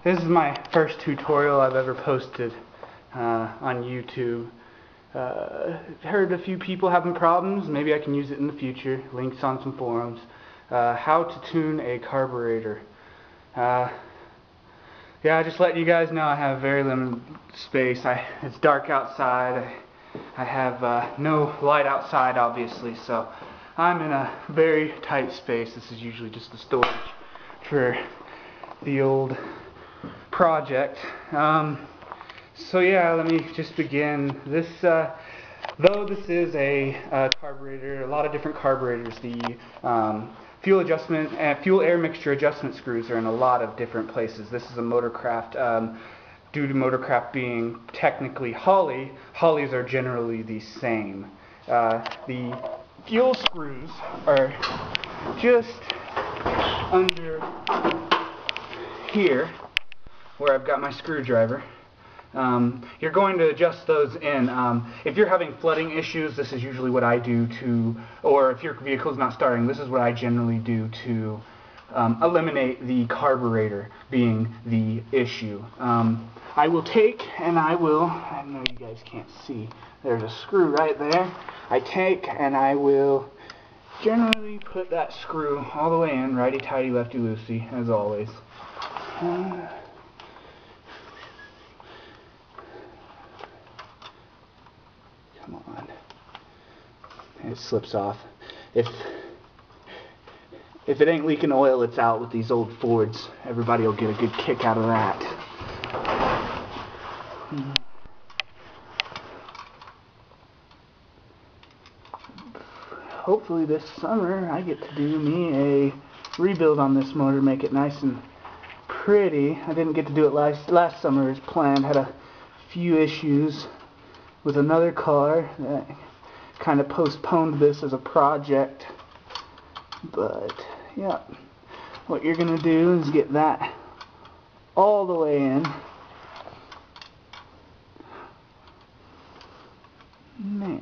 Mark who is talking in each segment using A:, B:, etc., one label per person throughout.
A: This is my first tutorial I've ever posted on YouTube. Heard a few people having problems. Maybe I can use it in the future. Links on some forums. How to tune a carburetor. Yeah, just letting you guys know I have very limited space. It's dark outside. I have no light outside, obviously, so I'm in a very tight space. This is usually just the storage for the old project. So yeah, let me just begin. This, though this is a carburetor, a lot of different carburetors. The fuel adjustment and fuel air mixture adjustment screws are in a lot of different places. This is a Motorcraft. Due to Motorcraft being technically Holley, Holleys are generally the same. The fuel screws are just under here, where I've got my screwdriver. You're going to adjust those in. If you're having flooding issues, this is usually what I do to, or if your vehicle's not starting, this is what I generally do to eliminate the carburetor being the issue. I will take and I know you guys can't see, there's a screw right there. I take and I will generally put that screw all the way in, righty-tighty, lefty-loosey, as always. Come on. It slips off. If it ain't leaking oil, it's out with these old Fords. Everybody will get a good kick out of that. Hopefully this summer I get to do me a rebuild on this motor, make it nice and pretty. I didn't get to do it last summer as planned. Had a few issues with another car that kind of postponed this as a project. But yeah, what you're gonna do is get that all the way in. Man.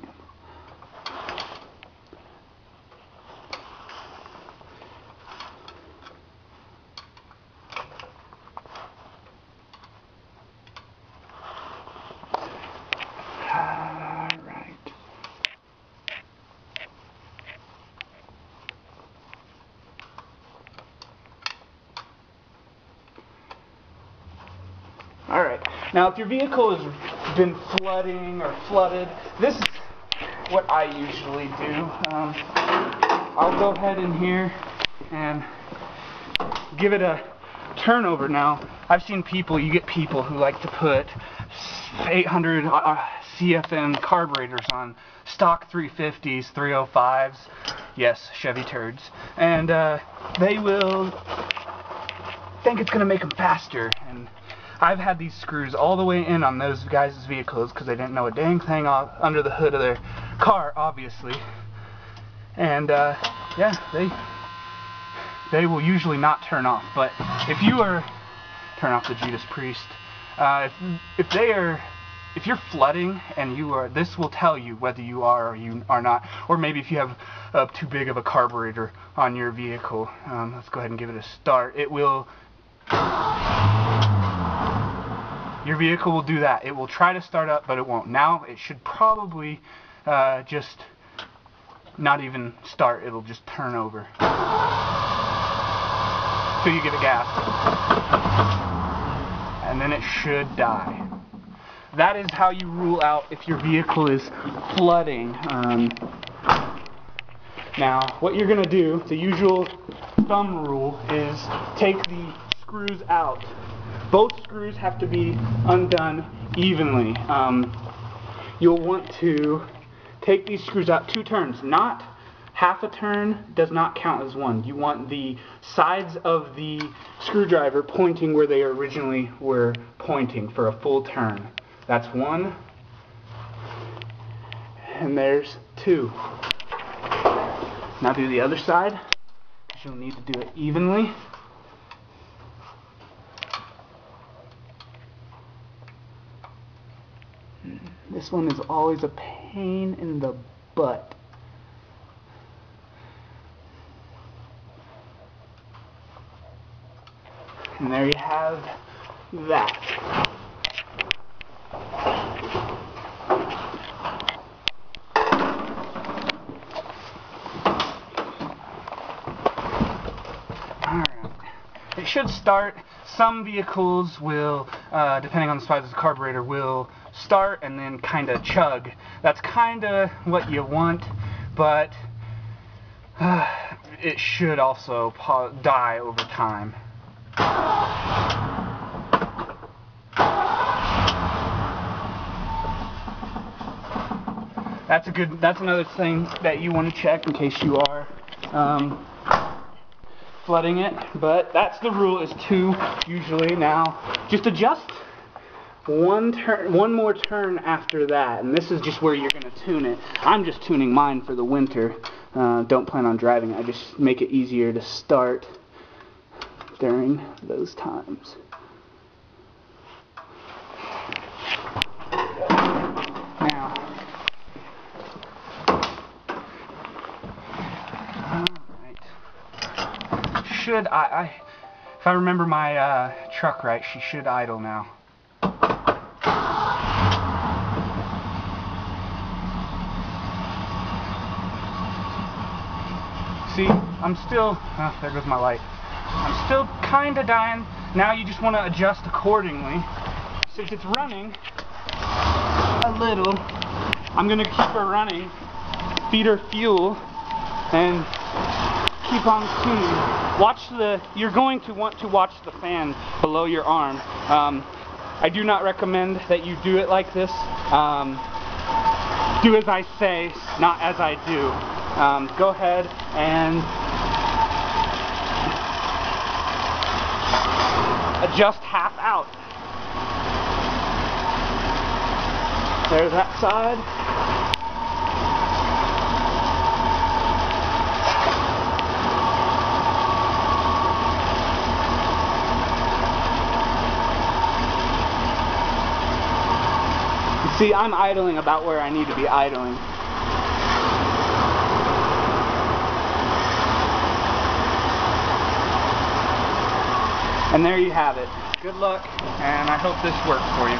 A: Alright, now if your vehicle has been flooding or flooded, this is what I usually do. I'll go ahead in here and give it a turnover. Now, I've seen you get people who like to put 800 CFM carburetors on stock 350s, 305s, yes, Chevy turds, and they will think it's going to make them faster. And I've had these screws all the way in on those guys' vehicles because they didn't know a dang thing under the hood of their car, obviously. And yeah, they will usually not turn off. But if you are turn off the Judas Priest, if you're flooding and you are, this will tell you whether you are or you are not, or maybe if you have too big of a carburetor on your vehicle. Let's go ahead and give it a start. It will. Your vehicle will do that. It will try to start up, but it won't. Now it should probably just not even start. It'll just turn over till you get a gas, and then it should die. That is how you rule out if your vehicle is flooding. Now, what you're going to do, the usual thumb rule, is take the screws out. Both screws have to be undone evenly. You'll want to take these screws out 2 turns. Not half a turn does not count as one. You want the sides of the screwdriver pointing where they originally were pointing for a full turn. That's 1. And there's 2. Now do the other side, because you'll need to do it evenly. This one is always a pain in the butt. And there you have that. It should start. Some vehicles will, depending on the size of the carburetor, will start and then kind of chug. That's kind of what you want, but it should also die over time. That's another thing that you want to check in case you are flooding it, but that's the rule, is 2 usually. Now just adjust one more turn after that, and this is just where you're going to tune it. I'm just tuning mine for the winter. Don't plan on driving it. I just make it easier to start during those times. Now, should if I remember my truck right, she should idle now. See, I'm still, there goes my light. I'm still kind of dying. Now you just want to adjust accordingly. Since it's running a little, I'm going to keep her running, feed her fuel, and keep on tuning. You're going to want to watch the fan below your arm. I do not recommend that you do it like this. Do as I say, not as I do. Go ahead and adjust half out. There's that side. See, I'm idling about where I need to be idling. And there you have it. Good luck, and I hope this works for you.